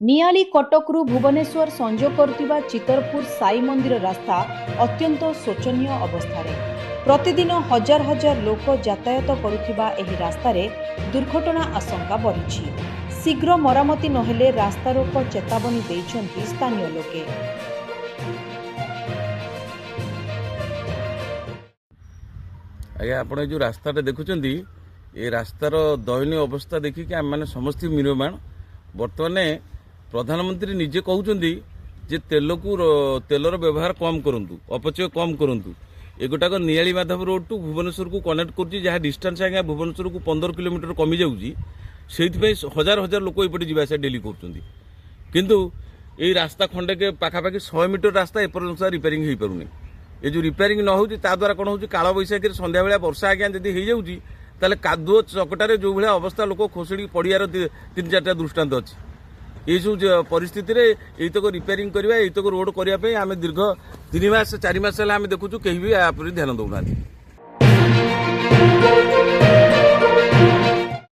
नियाली कटकरू भुवनेश्वर संजोग करुवा चितरपुर साई मंदिर रास्ता अत्यंत शोचनीय अवस्था। प्रतिदिन हजार हजार लोक यातायात करुवा एही रास्तारे दुर्घटना आशंका बढ़ी। शीघ्र मरामती नहेले रास्ता रोक चेतावनी देइछन्ति स्थानीय लोके। आज्ञा आप जो रास्ता देखुं ये रास्तार दयनीय अवस्था देखिक आम मैंने समस्त मिलमान बर्तमान प्रधानमंत्री निजे कहते जे तेलर व्यवहार कम करूँ अपचय कम करूँ एगोटाक नियाली माधव रोड टू भुवनेश्वर को कनेक्ट कर जहाँ डिस्टेंस आज्ञा भुवनेश्वर को 15 किलोमीटर कमी जाऊँगी से हजार हजार लोक ये जावास डेली करूँ ये रास्ता खंडे के पाखापाखि 100 मीटर रास्ता एपर्यंत रिपेयरिंग हो पारुनी। ये जो रिपेयरिंग न होती द्वारा कौन हो काल बैशाखी सन्ध्या बेला वर्षा आज्ञा जब हो जाऊँगी ताले कादुओ चकटार जो भाया अवस्था लोक खोसड़ी पड़ियार 3-4टा दृष्टांत अच्छी। ये सब परिस्थिति रे यतक रिपेयरिंग करवा यतक रोड करने आम दीर्घ 3 मास 4 मास आम देखुँ कहीं भी ध्यान दौना।